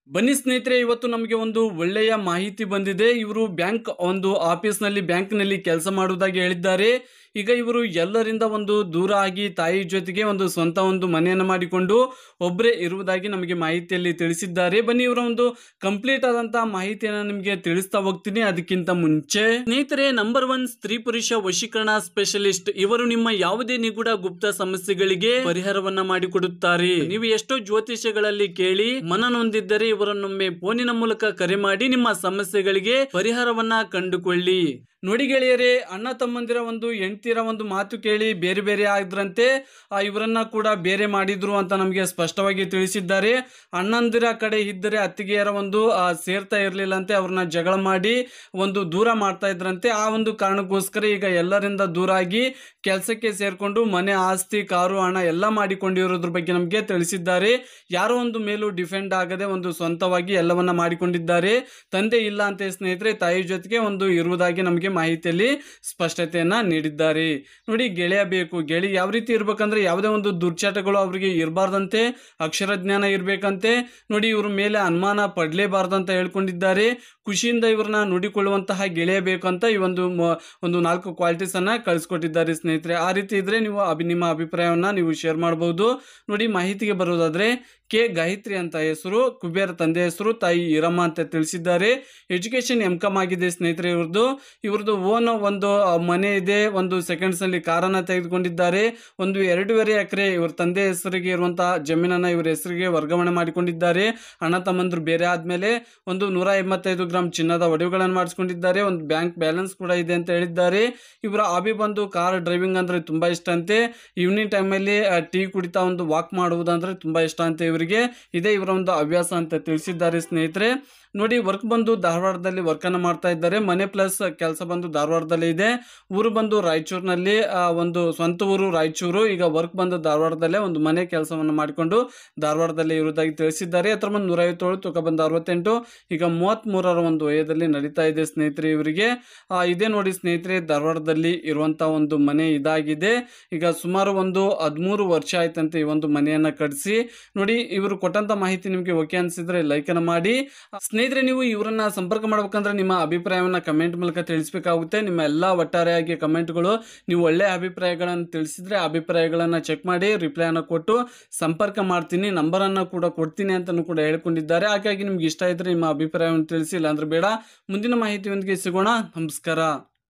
ಬನ್ನಿ ಸ್ನೇಹಿತರೆ, ಇವತ್ತು ನಮಗೆ ಒಂದು ಒಳ್ಳೆಯ ಮಾಹಿತಿ ಬಂದಿದೆ. ಇವರು ಬ್ಯಾಂಕ್ ಒಂದು ಆಫೀಸ್ನಲ್ಲಿ ಬ್ಯಾಂಕ್ನಲ್ಲಿ ಕೆಲಸ ಮಾಡುವುದಾಗಿ ಹೇಳಿದ್ದಾರೆ. ಈಗ ಇವರು ಎಲ್ಲರಿಂದ ಒಂದು ದೂರ ಆಗಿ ತಾಯಿ ಜೊತೆಗೆ ಒಂದು ಸ್ವಂತ ಒಂದು ಮನೆಯನ್ನು ಮಾಡಿಕೊಂಡು ಒಬ್ಬರೇ ಇರುವುದಾಗಿ ನಮಗೆ ಮಾಹಿತಿಯಲ್ಲಿ ತಿಳಿಸಿದ್ದಾರೆ. ಬನ್ನಿ ಇವರ ಒಂದು ಕಂಪ್ಲೀಟ್ ಆದಂತಹ ಮಾಹಿತಿಯನ್ನು ನಿಮಗೆ ತಿಳಿಸ್ತಾ ಹೋಗ್ತೀನಿ. ಅದಕ್ಕಿಂತ ಮುಂಚೆ ಸ್ನೇಹಿತರೆ, ನಂಬರ್ 1 ಸ್ತ್ರೀ ಪುರುಷ ವಶೀಕರಣ ಸ್ಪೆಷಲಿಸ್ಟ್. ಇವರು ನಿಮ್ಮ ಯಾವುದೇ ನಿಗೂಢ ಗುಪ್ತ ಸಮಸ್ಯೆಗಳಿಗೆ ಪರಿಹಾರವನ್ನ ಮಾಡಿಕೊಡುತ್ತಾರೆ. ನೀವು ಎಷ್ಟೋ ಜ್ಯೋತಿಷ್ಯಗಳಲ್ಲಿ ಕೇಳಿ ಮನನೊಂದಿದ್ದರೆ ಇವರನ್ನೊಮ್ಮೆ ಫೋನಿನ ಮೂಲಕ ಕರೆ ಮಾಡಿ ನಿಮ್ಮ ಸಮಸ್ಯೆಗಳಿಗೆ ಪರಿಹಾರವನ್ನ ಕಂಡುಕೊಳ್ಳಿ. ನೋಡಿ ಗೆಳೆಯರೇ, ಅಣ್ಣ ತಮ್ಮಂದಿರ ಒಂದು ಹೆಂಡತಿರ ಒಂದು ಮಾತು ಕೇಳಿ ಬೇರೆ ಬೇರೆ ಆದ್ರಂತೆ ಇವರನ್ನ ಕೂಡ ಬೇರೆ ಮಾಡಿದ್ರು ಅಂತ ನಮಗೆ ಸ್ಪಷ್ಟವಾಗಿ ತಿಳಿಸಿದ್ದಾರೆ. ಅಣ್ಣಂದಿರ ಕಡೆ ಇದ್ದರೆ ಅತ್ತಿಗೆಯರ ಒಂದು ಸೇರ್ತಾ ಇರಲಿಲ್ಲಂತೆ, ಅವ್ರನ್ನ ಜಗಳ ಮಾಡಿ ಒಂದು ದೂರ ಮಾಡ್ತಾ ಇದ್ರಂತೆ. ಆ ಒಂದು ಕಾರಣಕ್ಕೋಸ್ಕರ ಈಗ ಎಲ್ಲರಿಂದ ದೂರ ಆಗಿ ಕೆಲಸಕ್ಕೆ ಸೇರ್ಕೊಂಡು ಮನೆ ಆಸ್ತಿ ಕಾರು ಹಣ ಎಲ್ಲ ಮಾಡಿಕೊಂಡಿರೋದ್ರ ಬಗ್ಗೆ ನಮಗೆ ತಿಳಿಸಿದ್ದಾರೆ. ಯಾರೋ ಒಂದು ಮೇಲೂ ಡಿಫೆಂಡ್ ಆಗದೆ ಒಂದು ಸ್ವಂತವಾಗಿ ಎಲ್ಲವನ್ನ ಮಾಡಿಕೊಂಡಿದ್ದಾರೆ. ತಂದೆ ಇಲ್ಲ ಅಂತ ಸ್ನೇಹಿತರೆ, ತಾಯಿ ಜೊತೆಗೆ ಒಂದು ಇರುವುದಾಗಿ ನಮಗೆ ಮಾಹಿತಿಯಲ್ಲಿ ಸ್ಪಷ್ಟತೆಯನ್ನ ನೀಡಿದ್ದಾರೆ. ನೋಡಿ, ಗೆಳೆಯ ಬೇಕು. ಗೆಳೆಯ ಯಾವ ರೀತಿ ಇರ್ಬೇಕಂದ್ರೆ ಯಾವುದೇ ಒಂದು ದುರ್ಚಟಗಳು ಅವರಿಗೆ ಇರಬಾರ್ದಂತೆ, ಅಕ್ಷರ ಜ್ಞಾನ ಇರಬೇಕಂತೆ. ನೋಡಿ, ಇವ್ರ ಮೇಲೆ ಅನುಮಾನ ಪಡಲೇಬಾರ್ದಂತ ಹೇಳ್ಕೊಂಡಿದ್ದಾರೆ. ಖುಷಿಯಿಂದ ಇವ್ರನ್ನ ನುಡಿಕೊಳ್ಳುವಂತಹ ಗೆಳೆಯ ಬೇಕಂತ ಈ ಒಂದು 4 ಕ್ವಾಲಿಟೀಸ್ ಅನ್ನ ಕಳಿಸ್ಕೊಟ್ಟಿದ್ದಾರೆ ಸ್ನೇಹಿತರೆ. ಆ ರೀತಿ ಇದ್ರೆ ನೀವು ನಿಮ್ಮ ಅಭಿಪ್ರಾಯವನ್ನ ನೀವು ಶೇರ್ ಮಾಡಬಹುದು. ನೋಡಿ, ಮಾಹಿತಿಗೆ ಬರೋದಾದ್ರೆ ಕೆ ಗಾಯತ್ರಿ ಅಂತ ಹೆಸರು, ಕುಬೇರ ತಂದೆ ಹೆಸರು, ತಾಯಿ ಈರಮ್ಮ ಅಂತ ತಿಳಿಸಿದ್ದಾರೆ. ಎಜುಕೇಶನ್ M.Com ಆಗಿದೆ ಸ್ನೇಹಿತರೆ. ಇವ್ರದ್ದು ಓನ್ ಒಂದು ಮನೆ ಇದೆ, ಒಂದು ಸೆಕೆಂಡ್ಸ್ ನಲ್ಲಿ ಕಾರನ್ನ ತೆಗೆದುಕೊಂಡಿದ್ದಾರೆ. ಒಂದು 2.5 ಎಕರೆ ಇವ್ರ ತಂದೆ ಹೆಸರಿಗೆ ಇರುವಂತಹ ಜಮೀನನ್ನ ಇವ್ರ ಹೆಸರಿಗೆ ವರ್ಗಾವಣೆ ಮಾಡಿಕೊಂಡಿದ್ದಾರೆ. ಅಣ್ಣ ತಮ್ಮಂದ್ರು ಬೇರೆ ಆದ್ಮೇಲೆ ಒಂದು 185 ಗ್ರಾಮ್ ಚಿನ್ನದ ಒಡವೆಗಳನ್ನು ಮಾಡಿಸ್ಕೊಂಡಿದ್ದಾರೆ. ಒಂದು ಬ್ಯಾಂಕ್ ಬ್ಯಾಲೆನ್ಸ್ ಕೂಡ ಇದೆ ಅಂತ ಹೇಳಿದ್ದಾರೆ. ಇವರ ಹಾಬಿ ಬಂದು ಕಾರ್ ಡ್ರೈವಿಂಗ್ ಅಂದ್ರೆ ತುಂಬಾ ಇಷ್ಟ ಅಂತೆ. ಈವ್ನಿಂಗ್ ಟೈಮಲ್ಲಿ ಟೀ ಕುಡಿತಾ ಒಂದು ವಾಕ್ ಮಾಡುವುದಂದ್ರೆ ತುಂಬಾ ಇಷ್ಟ ಅಂತೆ ಇವರಿಗೆ. ಇದೇ ಇವರ ಒಂದು ಹವ್ಯಾಸ ಅಂತ ತಿಳಿಸಿದ್ದಾರೆ ಸ್ನೇಹಿತರೆ. ನೋಡಿ, ವರ್ಕ್ ಬಂದು ಧಾರವಾಡದಲ್ಲಿ ವರ್ಕ್ ಅನ್ನು ಮಾಡ್ತಾ ಇದ್ದಾರೆ. ಮನೆ ಪ್ಲಸ್ ಕೆಲಸ ಬಂದು ಧಾರವಾಡದಲ್ಲಿ ಇದೆ. ಊರು ಬಂದು ರಾಯಚೂರಿನಲ್ಲಿ, ಒಂದು ಸ್ವಂತ ಊರು ರಾಯಚೂರು. ಈಗ ವರ್ಕ್ ಬಂದು ಧಾರವಾಡದಲ್ಲೇ ಒಂದು ಮನೆ ಕೆಲಸವನ್ನು ಮಾಡಿಕೊಂಡು ಧಾರವಾಡದಲ್ಲಿ ಇರುವುದಾಗಿ ತಿಳಿಸಿದ್ದಾರೆ. ಹತ್ರ ಬಂದು 157, ತೂಕ ಬಂದು 68. ಈಗ 33ರ ಒಂದು ವಯದಲ್ಲಿ ನಡೀತಾ ಇದೆ ಸ್ನೇಹಿತರೆ ಇವರಿಗೆ. ಇದೇ ನೋಡಿ ಸ್ನೇಹಿತರೆ, ಧಾರವಾಡದಲ್ಲಿ ಇರುವಂತಹ ಒಂದು ಮನೆ ಇದಾಗಿದೆ. ಈಗ ಸುಮಾರು ಒಂದು 13 ವರ್ಷ ಆಯ್ತಂತೆ ಈ ಒಂದು ಮನೆಯನ್ನ ಕಟ್ಟಿಸಿ. ನೋಡಿ, ಇವರು ಕೊಟ್ಟಂತ ಮಾಹಿತಿ ನಿಮಗೆ ಓಕೆ ಅನ್ಸಿದ್ರೆ ಲೈಕ್ ಅನ್ನು ಮಾಡಿ. ಸ್ನೇಹಿತರೆ, ನೀವು ಇವರನ್ನ ಸಂಪರ್ಕ ಮಾಡಬೇಕಂದ್ರೆ ನಿಮ್ಮ ಅಭಿಪ್ರಾಯವನ್ನ ಕಮೆಂಟ್ ಮೂಲಕ ತಿಳಿಸಬೇಕಾಗುತ್ತೆ. ನಿಮ್ಮ ಎಲ್ಲ ಒಟ್ಟಾರೆಯಾಗಿ ಕಮೆಂಟ್ಗಳು ನೀವು ಒಳ್ಳೆ ಅಭಿಪ್ರಾಯಗಳನ್ನು ತಿಳಿಸಿದ್ರೆ ಅಭಿಪ್ರಾಯಗಳನ್ನ ಚೆಕ್ ಮಾಡಿ ರಿಪ್ಲೈ ಅನ್ನು ಕೊಟ್ಟು ಸಂಪರ್ಕ ಮಾಡ್ತೀನಿ. ನಂಬರ್ ಅನ್ನು ಕೂಡ ಕೊಡ್ತೀನಿ ಅಂತಲೂ ಕೂಡ ಹೇಳ್ಕೊಂಡಿದ್ದಾರೆ. ಹಾಗಾಗಿ ನಿಮ್ಗೆ ಇಷ್ಟ ಇದ್ರೆ ನಿಮ್ಮ ಅಭಿಪ್ರಾಯವನ್ನು ತಿಳಿಸಿ, ಇಲ್ಲಾಂದ್ರೆ ಬೇಡ. ಮುಂದಿನ ಮಾಹಿತಿಯೊಂದಿಗೆ ಸಿಗೋಣ. ನಮಸ್ಕಾರ.